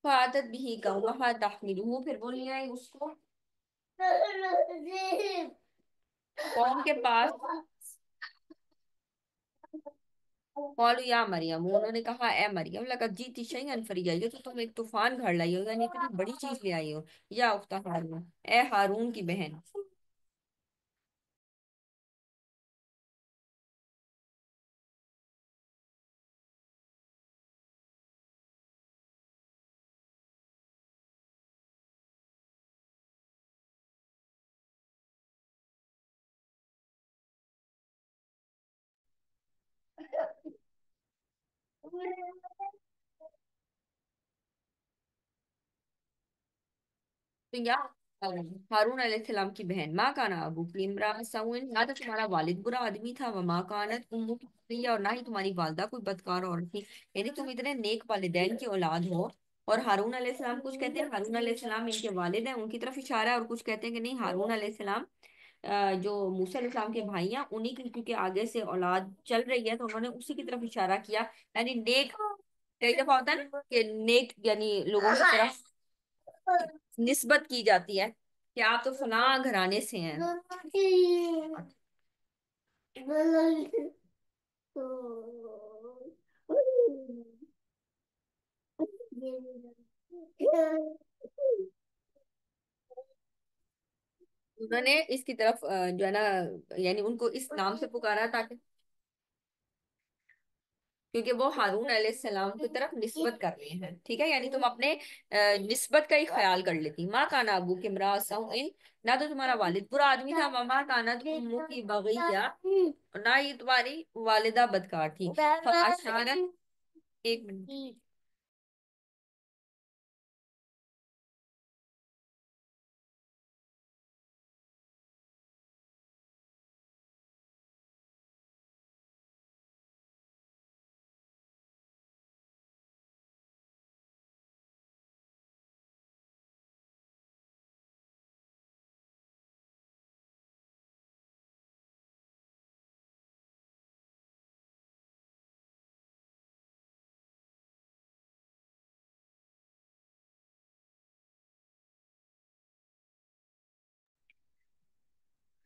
فعادت بھی قوم کا داخل ہوں، پھر وہ لے آئی اس کو قوم کے پاس، قالوا یا مریم، انہوں نے کہا اے مریم لقد جئتی شیئا فریا، یہ تو تم ایک طوفان گھڑ لائی ہو، یعنی اتنی بڑی چیز لے آئی ہو، یا اخت ہارون، اے ہارون کی بہن، تو یا ہارون علیہ السلام کی بہن، ماں کانا ابو کی امرا سوئن، نہ تو تمہارا والد برا آدمی تھا، وما کانت امک بغیہ، اور نہ ہی تمہاری والدہ کوئی بدکار عورت تھی، یعنی تم اتنے نیک والدین کی اولاد ہو، اور ہارون علیہ السلام کچھ کہتے ہیں ہارون علیہ السلام ان کے والد ہیں ان کی طرف اشارہ ہے، اور کچھ کہتے ہیں کہ نہیں ہارون علیہ السلام جو موسیٰ علیہ السلام کے بھائی ہیں انہی کی کیونکہ آگے سے اولاد چل رہی ہے تو انہوں نے اسی کی طرف اشارہ کیا، یعنی نیک، کئی دفعہ ہوتا ہے نا کہ نیک یعنی لوگوں کی طرف نسبت کی جاتی ہے کہ آپ تو فلاں گھرانے سے ہیں۔ انہوں نے اس کی طرف جو ہے نا، یعنی ان کو اس نام سے پکارا تاکہ، کیونکہ وہ ہارون علیہ السلام کی طرف نسبت کر رہے ہیں، ٹھیک ہے، یعنی تم اپنے نسبت کا ہی خیال کر لیتی، ماں کانا ابو کے امرا سوء، نہ تو تمہارا والد برا آدمی تھا، ماں کانا امو کی بغیہ، نہ ہی تمہاری والدہ بدکار تھی، فاشارت، ایک منٹ،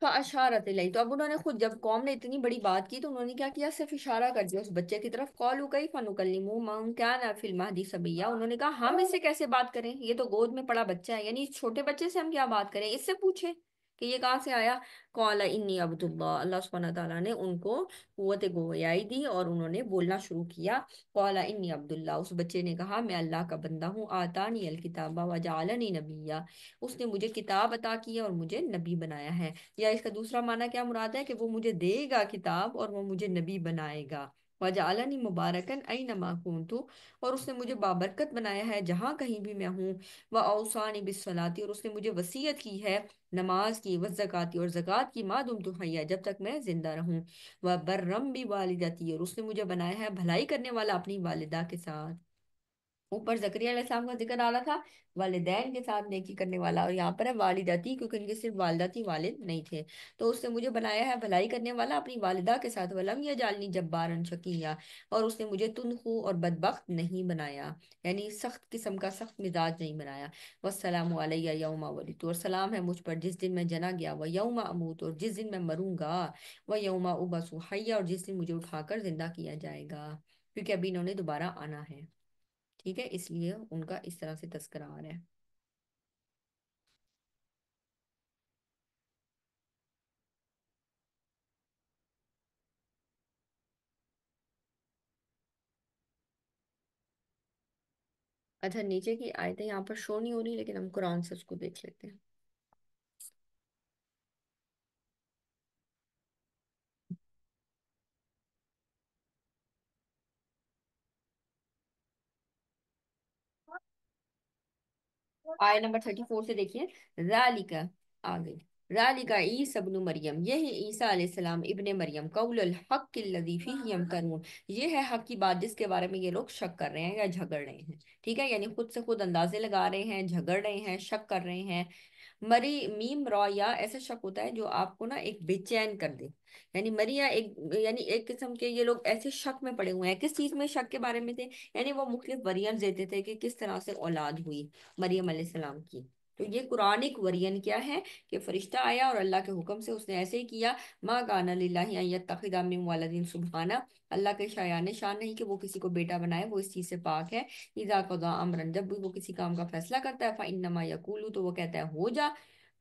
فاشارت الیہ، تو اب انہوں نے خود، جب قوم نے اتنی بڑی بات کی تو انہوں نے کیا کیا، صرف اشارہ کر دیا اس بچے کی طرف، قالوا کیف نکلم من کان فی المہدی صبیا، انہوں نے کہا ہم اس سے کیسے بات کریں، یہ تو گود میں پڑا بچہ ہے، یعنی اس چھوٹے بچے سے ہم کیا بات کریں، اس سے پوچھیں کہ یہ کہاں سے آیا۔ قال انی عبد اللہ، اللہ سبحانہ تعالیٰ نے ان کو قوت گویائی دی اور انہوں نے بولنا شروع کیا، قال انی عبد اللہ، اس بچے نے کہا میں اللہ کا بندہ ہوں، آتانی الکتاب وجعلنی نبیا، اس نے مجھے کتاب عطا کی ہے اور مجھے نبی بنایا ہے، یا اس کا دوسرا معنی کیا مراد ہے کہ وہ مجھے دے گا کتاب اور وہ مجھے نبی بنائے گا، وجعلنی مبارکن اینما کنت، اور اس نے مجھے بابرکت بنایا ہے جہاں کہیں بھی میں ہوں، واوصانی بالصلاۃ، اور اس نے مجھے وصیت کی ہے نماز کی، والزکاۃ، اور زکوٰۃ کی، ما دمت حیا، جب تک میں زندہ رہوں، وبرم بوالدتی، اور اس نے مجھے بنایا ہے بھلائی کرنے والا اپنی والدہ کے ساتھ۔ اوپر زکریا علیہ السلام کا ذکر آ رہا تھا والدین کے ساتھ نیکی کرنے والا، اور یہاں پر ہے والدتی، کیونکہ ان کے صرف والدہ تھی، والد نہیں تھے، تو اس نے مجھے بنایا ہے بھلائی کرنے والا اپنی والدہ کے ساتھ، ولم یجعلنی جبارا شقیا، اور اس نے مجھے تندخو اور بدبخت نہیں بنایا، یعنی سخت قسم کا سخت مزاج نہیں بنایا، والسلام علیہ یوم ولدت، اور سلام ہے مجھ پر جس دن میں جنا گیا، و یوم اموت، اور جس دن میں مروں گا، و یوم ابعث حیا، اور جس دن مجھے اٹھا کر زندہ کیا جائے گا، کیونکہ ابھی انہوں نے دوبارہ آنا ہے، ٹھیک ہے، اس لیے ان کا اس طرح سے تذکرہ آ رہا ہے۔ اچھا، نیچے کی آیتیں یہاں پر شو نہیں ہو رہی لیکن ہم قرآن سے اس کو دیکھ لیتے ہیں۔ آیت نمبر 34 سے دیکھیے، ذالک، آگے، ذالک عیسی ابن مریم، یہ ہے عیسیٰ علیہ السلام ابن مریم، قول الحق الذی فیہ یمترون، یہ ہے حق کی بات جس کے بارے میں یہ لوگ شک کر رہے ہیں یا جھگڑ رہے ہیں، ٹھیک ہے، یعنی خود سے خود اندازے لگا رہے ہیں، جھگڑ رہے ہیں، شک کر رہے ہیں، مری میم را یا ایسا شک ہوتا ہے جو آپ کو نا ایک بے چین کر دے، یعنی مریا ایک، یعنی ایک قسم کے یہ لوگ ایسے شک میں پڑے ہوئے ہیں، کس چیز میں شک کے بارے میں تھے، یعنی وہ مختلف ویریانٹ دیتے تھے کہ کس طرح سے اولاد ہوئی مریم علیہ السلام کی، تو یہ قرآنک ورین کیا ہے کہ فرشتہ آیا اور اللہ کے حکم سے اس نے ایسے ہی کیا، ما کان للہ ان یتخذ من ولد سبحانہ، اللہ کے شایان شان نہیں کہ وہ کسی کو بیٹا بنائے، وہ اس چیز سے پاک ہے، اذا قضا امرا، جب بھی وہ کسی کام کا فیصلہ کرتا ہے، فانما یقول، تو وہ کہتا ہے ہو جا،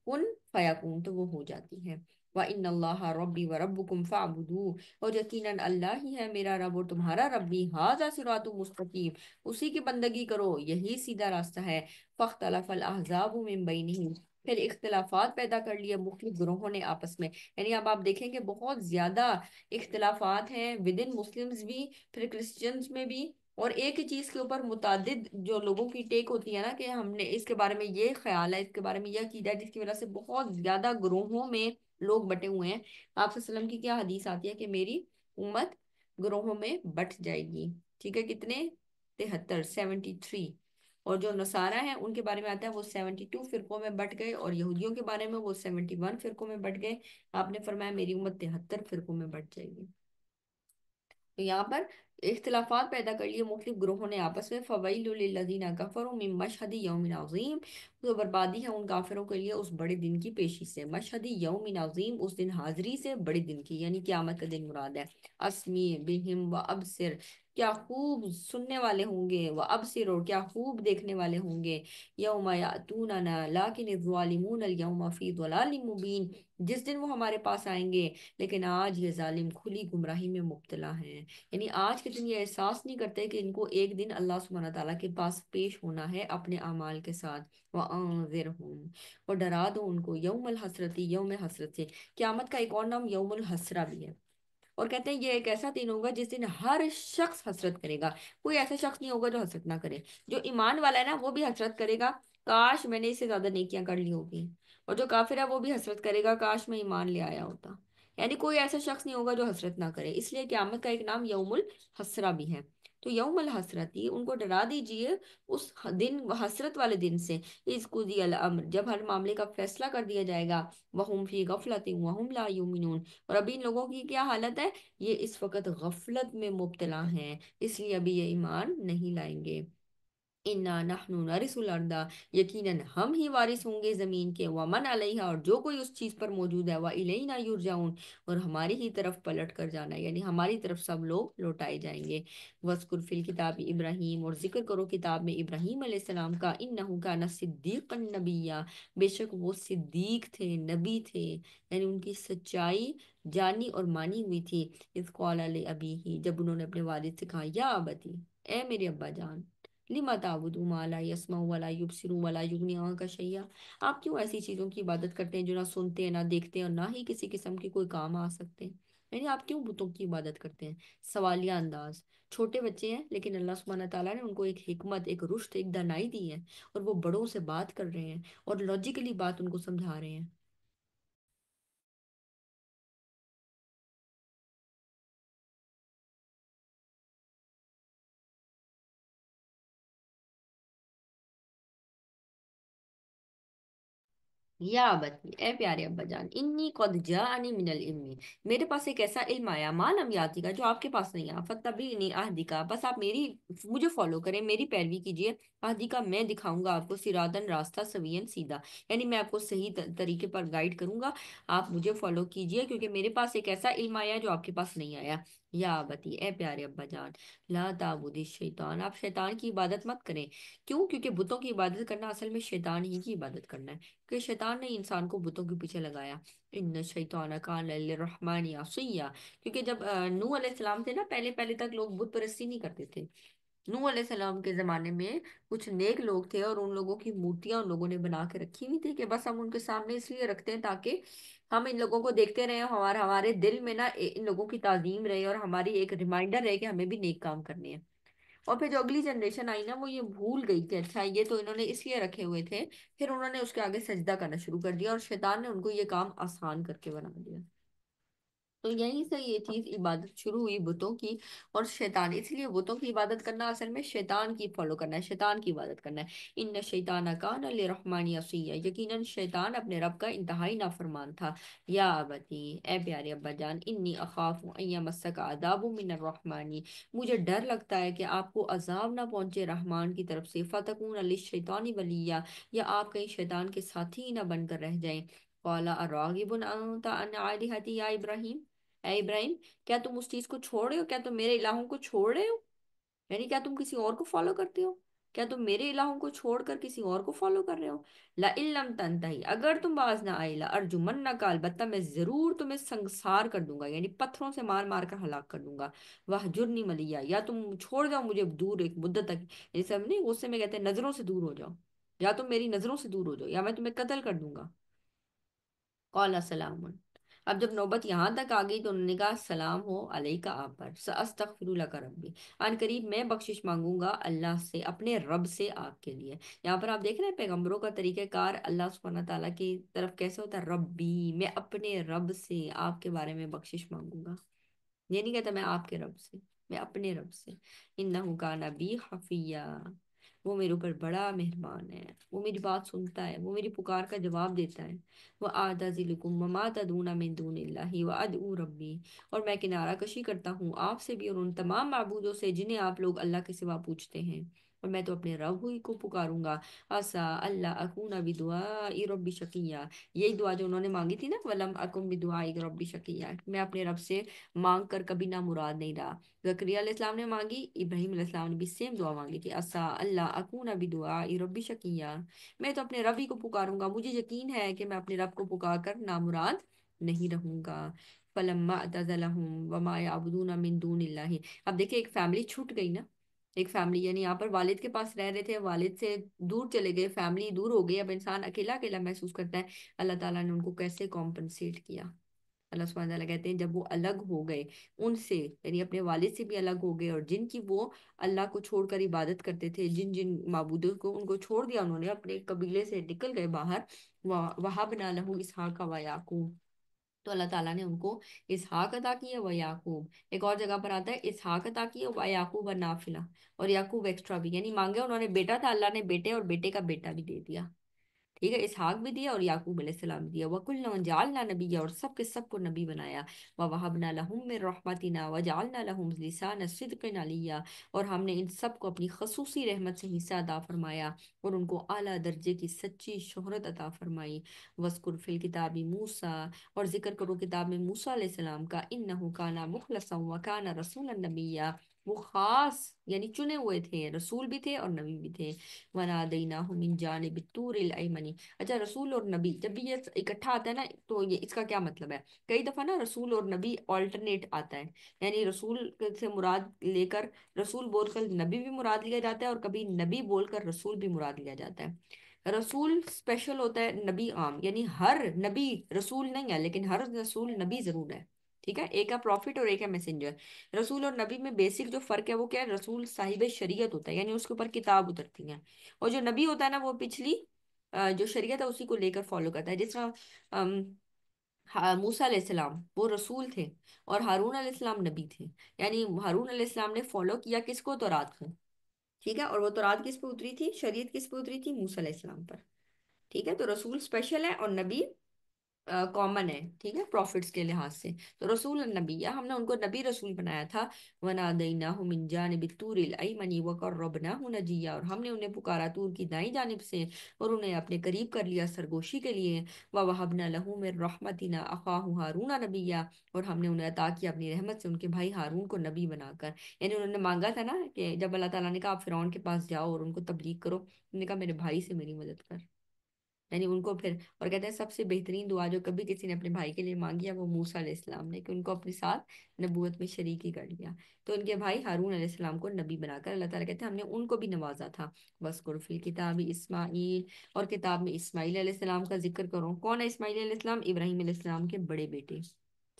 کن فیکون، تو وہ ہو جاتی ہے، وان اللہ ربی و ربکم فاعبدوہ، اور یقیناً اللہ ہی ہے میرا رب اور تمہارا رب بھی، ھذا صراط مستقیم، اسی کی بندگی کرو، یہی سیدھا راستہ ہے، فاختلف الاحزاب من بینہم، پھر اختلافات پیدا کر لیے مختلف گروہوں نے آپس میں، یعنی اب آپ دیکھیں کہ بہت زیادہ اختلافات ہیں ود ان مسلمز بھی، پھر کرسچنز میں بھی، اور ایک ہی چیز کے اوپر متعدد جو لوگوں کی ٹیک ہوتی ہے نا کہ ہم نے اس کے بارے میں یہ خیال ہے، اس کے بارے میں یہ عقیدہ ہے، جس کی وجہ سے بہت زیادہ گروہوں میں لوگ بٹے ہوئے ہیں، آپ صلی اللہ علیہ وسلم کی کیا حدیث آتی ہے کہ میری امت گروہوں میں بٹ جائے گی، ٹھیک ہے، کتنے، 73، 73، اور جو نصارہ ہیں ان کے بارے میں آتا ہے وہ 72 فرقوں میں بٹ گئے، اور یہودیوں کے بارے میں وہ 71 فرقوں میں بٹ گئے۔ آپ نے فرمایا میری امت 73 فرقوں میں بٹ جائے گی۔ تو یہاں پر اختلافات پیدا کر لیے مختلف گروہوں نے آپس میں، فویل للذین کفروا من مشہد یوم عظیم، تو بربادی ہے ان کافروں کے لیے اس بڑے دن کی پیشی سے، مشہد یوم عظیم، اس دن حاضری سے، بڑے دن کی یعنی قیامت کا دن مراد ہے۔ اسمی بہم و ابصر، کیا خوب سننے والے ہوں گے، و ابصر، اور کیا خوب دیکھنے والے ہوں گے، یوم یاتوننا لیکن الظالمون اليوم فی ضلال مبین، جس دن وہ ہمارے پاس آئیں گے لیکن آج یہ ظالم کھلی گمراہی میں مبتلا ہیں۔ یعنی آج کے دن یہ احساس نہیں کرتے کہ ان کو ایک دن اللہ سبحانہ تعالیٰ کے پاس پیش ہونا ہے اپنے اعمال کے ساتھ۔ وَأَنذِرْهُمْ، اور ڈرا دو ان کو، یوم الحسرتی، یوم حسرت سے، قیامت کا ایک اور نام یوم الحسرہ بھی ہے۔ اور کہتے ہیں یہ ایک ایسا دن ہوگا جس دن ہر شخص حسرت کرے گا، کوئی ایسا شخص نہیں ہوگا جو حسرت نہ کرے۔ جو ایمان والا ہے نا وہ بھی حسرت کرے گا، کاش میں نے اس سے زیادہ نیکیاں کر لی ہوگی، اور جو کافر ہے وہ بھی حسرت کرے گا، کاش میں ایمان لے آیا ہوتا۔ یعنی کوئی ایسا شخص نہیں ہوگا جو حسرت نہ کرے، اس لیے قیامت کا ایک نام یوم الحسرہ بھی ہے۔ تو یوم الحسرتی، ان کو ڈرا دیجئے اس دن، حسرت والے دن سے، اذ قضی الامر، جب ہر معاملے کا فیصلہ کر دیا جائے گا، وہم فی غفلت وہم لا یؤمنون، اور ابھی ان لوگوں کی کیا حالت ہے، یہ اس وقت غفلت میں مبتلا ہیں، اس لیے ابھی یہ ایمان نہیں لائیں گے۔ انا نحن نرث الارض، یقیناً ہم ہی وارث ہوں گے زمین کے، ومن علیہا، اور جو کوئی اس چیز پر موجود ہے، والینا یرجعون، اور ہماری ہی طرف پلٹ کر جانا ہے، یعنی ہماری طرف سب لوگ لوٹائے جائیں گے۔ وذکر فی الکتاب ابراہیم، اور ذکر کرو کتاب میں ابراہیم علیہ السلام کا، انہ کان صدیقا نبیا، بے شک وہ صدیق تھے، نبی تھے، یعنی ان کی سچائی جانی اور مانی ہوئی تھی۔ اذ قال لابیہ، جب انہوں نے اپنے والد سے کہا، یا ابتی، اے میرے ابا جان، لما تعبدون ما لا يسمع ولا يبصر ولا يغني عنك شيئا، آپ کیوں ایسی چیزوں کی عبادت کرتے ہیں جو نہ سنتے ہیں، نہ دیکھتے ہیں، اور نہ ہی کسی قسم کے کوئی کام آ سکتے ہیں؟ یعنی آپ کیوں بتوں کی عبادت کرتے ہیں؟ سوالیہ انداز، چھوٹے بچے ہیں لیکن اللہ سبحانہ تعالیٰ نے ان کو ایک حکمت، ایک رشد، ایک دانائی دی ہے، اور وہ بڑوں سے بات کر رہے ہیں اور لاجیکلی بات ان کو سمجھا رہے ہیں۔ یا ابتی، اے پیارے ابا جان، انی قد جاءنی من العلم، میرے پاس ایک ایسا علم آیا، مالم یاتی کا، جو آپ کے پاس نہیں آیا، فتبعنی اہدی کا، بس آپ میری، مجھے فالو کریں، میری پیروی کیجیے، اہدی کا، میں دکھاؤں گا آپ کو، سراتن، راستہ، سوین، سیدھا، یعنی میں آپ کو صحیح طریقے پر گائیڈ کروں گا، آپ مجھے فالو کیجیے، کیونکہ میرے پاس ایک ایسا علم آیا جو آپ کے پاس نہیں آیا۔ یا ابتی، اے پیارے ابا جان، لا تعبدی الشیطان، آپ شیطان کی عبادت مت کریں۔ کیوں؟ کیونکہ بتوں کی عبادت کرنا اصل میں شیطان ہی کی عبادت کرنا ہے، کہ شیطان نے انسان کو بتوں کے پیچھے لگایا۔ ان الشیطان کان للرحمن عصیا، کیونکہ جب نوح علیہ السلام تھے نا، پہلے پہلے تک لوگ بت پرستی نہیں کرتے تھے۔ نوح علیہ السلام کے زمانے میں کچھ نیک لوگ تھے، اور ان لوگوں کی مورتیاں ان لوگوں نے بنا کے رکھی ہوئی تھی، کہ بس ہم ان کے سامنے اس لیے رکھتے ہیں تاکہ ہم ان لوگوں کو دیکھتے رہیں، ہمارے دل میں نا ان لوگوں کی تعظیم رہے، اور ہماری ایک ریمائنڈر رہے کہ ہمیں بھی نیک کام کرنے ہیں۔ اور پھر جو اگلی جنریشن آئی نا، وہ یہ بھول گئی کہ اچھا یہ تو انہوں نے اس لیے رکھے ہوئے تھے، پھر انہوں نے اس کے آگے سجدہ کرنا شروع کر دیا، اور شیطان نے ان کو یہ کام آسان کر کے بنا دیا۔ تو یہیں سے یہ چیز عبادت شروع ہوئی بتوں کی اور شیطان، اس لیے بتوں کی عبادت کرنا اصل میں شیطان کی فالو کرنا ہے، شیطان کی عبادت کرنا ہے۔ ان شیطان کان للرحمن عصیا، یقیناً شیطان اپنے رب کا انتہائی نافرمان تھا۔ یا ابتی، اے پیارے ابا جان، انی اخاف ان یمسک عذاب من الرحمن، مجھے ڈر لگتا ہے کہ آپ کو عذاب نہ پہنچے رحمان کی طرف سے، فتکون للشیطان ولیہ، یا آپ کہیں شیطان کے ساتھی ہی نہ بن کر رہ جائیں۔ قال اراغب انت عن آلہتی یا ابراہیم، اے ابراہیم، کیا تم اس چیز کو چھوڑ رہے ہو، کیا تم میرے الہوں کو چھوڑ رہے ہو، یعنی کیا تم کسی اور کو فالو کرتے ہو، کیا تم میرے الہوں کو چھوڑ کر کسی اور کو فالو کر رہے ہو؟ لئن لم تنتہی، اگر تم باز نہ آئے، لارجمنک، البتہ میں ضرور تمہیں سنگسار کر دوں گا، یعنی پتھروں سے مار مار کر ہلاک کر دوں گا۔ وہجرنی ملیہ، یا تم چھوڑ جاؤ مجھے دور ایک مدت تک، یہ سب نہیں غصے میں کہتے ہیں نظروں سے دور ہو جاؤ، یا تم میری نظروں سے دور ہو جاؤ، یا میں تمہیں قتل کر دوں گا۔ قال سلام، اب جب نوبت یہاں تک آ گئی تو انہوں نے کہا سلام ہو علیکہ، آپ پر، ساستغفر لک ربی، ان قریب میں بخشش مانگوں گا اللہ سے، اپنے رب سے آپ کے لیے۔ یہاں پر آپ دیکھ رہے ہیں پیغمبروں کا طریقہ کار اللہ سبحانہ تعالیٰ کی طرف کیسے ہوتا ہے، ربی، میں اپنے رب سے آپ کے بارے میں بخشش مانگوں گا، یہ نہیں کہتا میں آپ کے رب سے، میں اپنے رب سے۔ انہ کان بی حفیہ، وہ میرے اوپر بڑا مہربان ہے، وہ میری بات سنتا ہے، وہ میری پکار کا جواب دیتا ہے۔ وہ آتزلکم وما تدعون من دون اللہ وادعو ربی، اور میں کنارہ کشی کرتا ہوں آپ سے بھی اور ان تمام معبودوں سے جنہیں آپ لوگ اللہ کے سوا پوچھتے ہیں، اور میں تو اپنے رب ہی کو پکاروں گا۔ آسا اللہ اکون بدعاء ربی شقیہ، یہی دعا جو انہوں نے مانگی تھی نا، ولم اکن بدعاء ربی شقیہ، میں اپنے رب سے مانگ کر کبھی نہ مراد نہیں رہا۔ زکریا علیہ السلام نے مانگی، ابراہیم علیہ السلام نے بھی سیم دعا مانگی تھی، آسا اللہ اکون بدعاء ربی شقیہ، میں تو اپنے رب ہی کو پکاروں گا، مجھے یقین ہے کہ میں اپنے رب کو پکار کر نامراد نہیں رہوں گا۔ فلما اعتزلهم وما يعبدون من دون اللہ، اب دیکھیں ایک فیملی چھوٹ گئی نا، ایک فیملی یعنی یہاں پر والد کے پاس رہ رہے تھے، والد سے دور چلے گئے، فیملی دور ہو گئی، اب انسان اکیلا اکیلا محسوس کرتا ہے۔ اللہ تعالیٰ نے ان کو کیسے کمپنسیٹ کیا؟ اللہ سبحانہ تعالیٰ کہتے ہیں جب وہ الگ ہو گئے ان سے، یعنی اپنے والد سے بھی الگ ہو گئے، اور جن کی وہ اللہ کو چھوڑ کر عبادت کرتے تھے، جن جن معبودوں کو ان کو چھوڑ دیا انہوں نے، اپنے قبیلے سے نکل گئے باہر، وَوَهَبْنَا لَهُ إِسْحَاقَ وَيَعْقُوبَ، تو اللہ تعالیٰ نے ان کو اسحاق عطا کیا و یعقوب، ایک اور جگہ پر آتا ہے اسحاق عطا کیا و یعقوب نافلہ، اور یعقوب ایکسٹرا بھی، یعنی مانگے انہوں نے بیٹا تھا، اللہ نے بیٹے اور بیٹے کا بیٹا بھی دے دیا، ٹھیک ہے، اسحاق بھی دیا اور یعقوب علیہ السلام بھی دیا، وَكُلًّا جَعَلْنَا نَبِيًّا، اور سب کے سب کو نبی بنایا، وَوَهَبْنَا لَهُم مِّن رَحْمَتِنَا وَجَعَلْنَا لَهُمْ لِسَانَ صِدْقٍ عَلِيًّا، اور ہم نے ان سب کو اپنی خصوصی رحمت سے حصہ عطا فرمایا اور ان کو اعلیٰ درجے کی سچی شہرت عطا فرمائی۔ وَاذْكُرْ فِي الْكِتَابِ مُوسَىٰ، اور ذکر کرو کتاب میں موسیٰ علیہ السلام کا، إِنَّهُ كَانَ مُخْلَصًا وَكَانَ رَسُولًا نَبِيًّا، وہ خاص یعنی چنے ہوئے تھے، رسول بھی تھے اور نبی بھی تھے۔ وَنَادَيْنَاهُ مِن جَانِبِ الطُّورِ الْأَيْمَنِ، اچھا رسول اور نبی جب بھی یہ اکٹھا آتا ہے نا، تو یہ اس کا کیا مطلب ہے؟ کئی دفعہ نا رسول اور نبی آلٹرنیٹ آتا ہے، یعنی رسول سے مراد لے کر، رسول بول کر نبی بھی مراد لیا جاتا ہے، اور کبھی نبی بول کر رسول بھی مراد لیا جاتا ہے۔ رسول اسپیشل ہوتا ہے، نبی عام، یعنی ہر نبی رسول نہیں ہے لیکن ہر رسول نبی ضرور ہے، ٹھیک ہے، ایک ہے پروفٹ اور ایک ہے میسنجر۔ رسول اور نبی میں بیسک جو فرق ہے وہ کیا ہے؟ رسول صاحب شریعت ہوتا ہے، یعنی اس کے اوپر کتاب اترتی ہیں، اور جو نبی ہوتا ہے نا وہ پچھلی جو شریعت ہے اسی کو لے کر فالو کرتا ہے، جس طرح موسیٰ علیہ السلام وہ رسول تھے اور ہارون علیہ السلام نبی تھے، یعنی ہارون علیہ السلام نے فالو کیا کس کو؟ تورات کو، ٹھیک ہے، اور وہ تورات کس پہ اتری تھی؟ شریعت کس پہ اتری تھی؟ موسیٰ علیہ السلام پر، ٹھیک ہے، تو رسول اسپیشل ہے اور نبی کامن ہے، ٹھیک ہے، پروفٹس کے لحاظ سے، تو رسول النبی ہم نے ان کو نبی رسول بنایا تھا۔ وَنَادَيْنَاهُ مِن جَانِبِ الطُّورِ الْأَيْمَنِ وَقَرَّبْنَاهُ نَجِيًّا، اور ہم نے انہیں پکارا طور کی دائیں جانب سے اور انہیں اپنے قریب کر لیا سرگوشی کے لیے۔ وَوَهَبْنَا لَهُ مِن رَحْمَتِنَا أَخَاهُ هَارُونَ نَبِيًّا، اور ہم نے انہیں عطا کیا اپنی رحمت سے ان کے بھائی ہارون کو نبی بنا کر، یعنی انہوں نے مانگا تھا نا کہ جب اللہ تعالیٰ نے کہا آپ فرعون کے پاس جاؤ اور ان کو تبلیغ کرو، انہوں نے کہا میرے بھائی سے میری مدد کر، یعنی ان کو پھر، اور کہتے ہیں سب سے بہترین دعا جو کبھی کسی نے اپنے بھائی کے لیے مانگی ہے وہ موسیٰ علیہ السلام نے، کہ ان کو اپنے ساتھ نبوت میں شریک ہی کر لیا، تو ان کے بھائی ہارون علیہ السلام کو نبی بنا کر اللہ تعالیٰ کہتے ہیں ہم نے ان کو بھی نوازا تھا۔ وَاذْكُرْ فِي الْكِتَابِ اسماعیل، اور کتاب میں اسماعیل علیہ السلام کا ذکر کرو، کون ہے اسماعیل علیہ السلام؟ ابراہیم علیہ السلام کے بڑے بیٹے،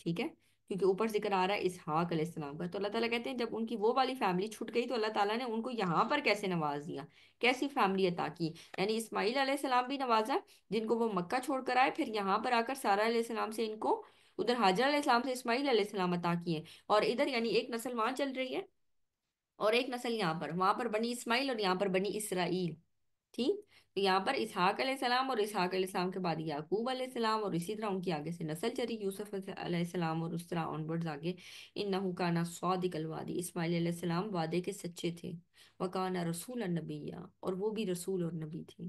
ٹھیک ہے، کیونکہ اوپر ذکر آ رہا ہے اسحاق علیہ السلام کا، تو اللہ تعالیٰ کہتے ہیں جب ان کی وہ والی فیملی چھٹ گئی تو اللہ تعالیٰ نے ان کو یہاں پر کیسے نواز دیا، کیسی فیملی عطا کی، یعنی اسماعیل علیہ السلام بھی نوازا جن کو وہ مکہ چھوڑ کر آئے، پھر یہاں پر آ کر سارہ علیہ السلام سے ان کو، ادھر حاجر علیہ السلام سے اسماعیل علیہ السلام عطا کیے، اور ادھر یعنی ایک نسل وہاں چل رہی ہے اور ایک نسل یہاں پر، وہاں پر بنی اسماعیل اور یہاں پر بنی اسرائیل، ٹھیک، تو یہاں پر اسحاق علیہ السلام اور اسحاق علیہ السلام کے بعد یعقوب علیہ السلام، اور اسی طرح ان کی آگے سے نسل چلی یوسف علیہ السلام، اور اس طرح آن ورڈز آگے۔ انہو کانا صادق الوعدی، اسماعیل علیہ السلام وعدے کے سچے تھے، وکانا رسول النبی، اور وہ بھی رسول اور نبی تھے،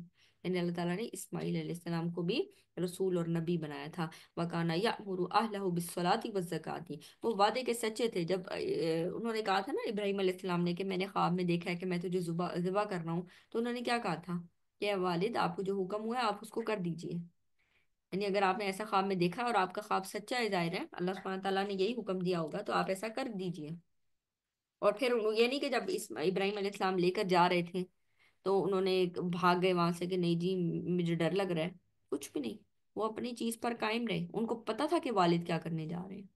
یعنی اللہ تعالیٰ نے اسماعیل علیہ السلام کو بھی رسول اور نبی بنایا تھا۔ وکانا یأمر اہلہ بالصلاۃ والزکاۃ، وہ وعدے کے سچے تھے، جب انہوں نے کہا تھا نا ابراہیم علیہ السلام نے کہ میں نے خواب میں دیکھا ہے کہ میں تجھے ذبح کر رہا ہوں، تو انہوں نے کیا کہا تھا کہ اے والد آپ کو جو حکم ہوا ہے آپ اس کو کر دیجئے، یعنی اگر آپ نے ایسا خواب میں دیکھا اور آپ کا خواب سچا ہے، ظاہر ہے اللہ سبحانہ تعالیٰ نے یہی حکم دیا ہوگا تو آپ ایسا کر دیجئے۔ اور پھر یہ نہیں کہ جب ابراہیم علیہ السلام لے کر جا رہے تھے تو انہوں نے بھاگ گئے وہاں سے کہ نہیں جی مجھے ڈر لگ رہا ہے، کچھ بھی نہیں، وہ اپنی چیز پر قائم رہے، ان کو پتا تھا کہ والد کیا کرنے جا رہے ہیں۔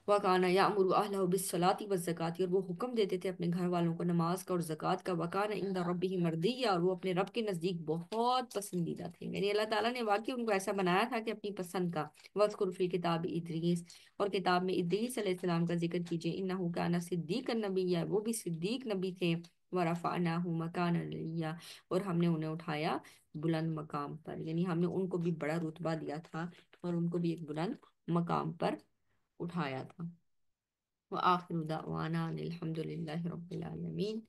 وَكَانَ يَأْمُرُ أَهْلَهُ بِالصَّلَاةِ وَالزَّكَاةِ، اور وہ حکم دیتے تھے اپنے گھر والوں کو نماز کا اور زکوٰۃ کا۔ وَكَانَ عِندَ رَبِّهِ مَرْضِيًّا، اور وہ اپنے رب کے نزدیک بہت پسندیدہ تھے، یعنی اللہ تعالیٰ نے واقعی ان کو ایسا بنایا تھا کہ اپنی پسند کا۔ وَاذْكُرْ فِي الْكِتَابِ ادریس، اور کتاب میں ادریس علیہ السلام کا ذکر کیجئے، انہ کان صدیقا نبیّا، وہ بھی صدیق نبی تھے۔ ورفعناہ مکانا علیہ، اور ہم نے انہیں اٹھایا بلند مقام پر، یعنی ہم نے ان کو بھی بڑا رتبہ دیا تھا اور ان کو بھی ایک بلند مقام پر اٹھایا تھا۔ وآخر دعوانا ان الحمد للہ رب العالمین۔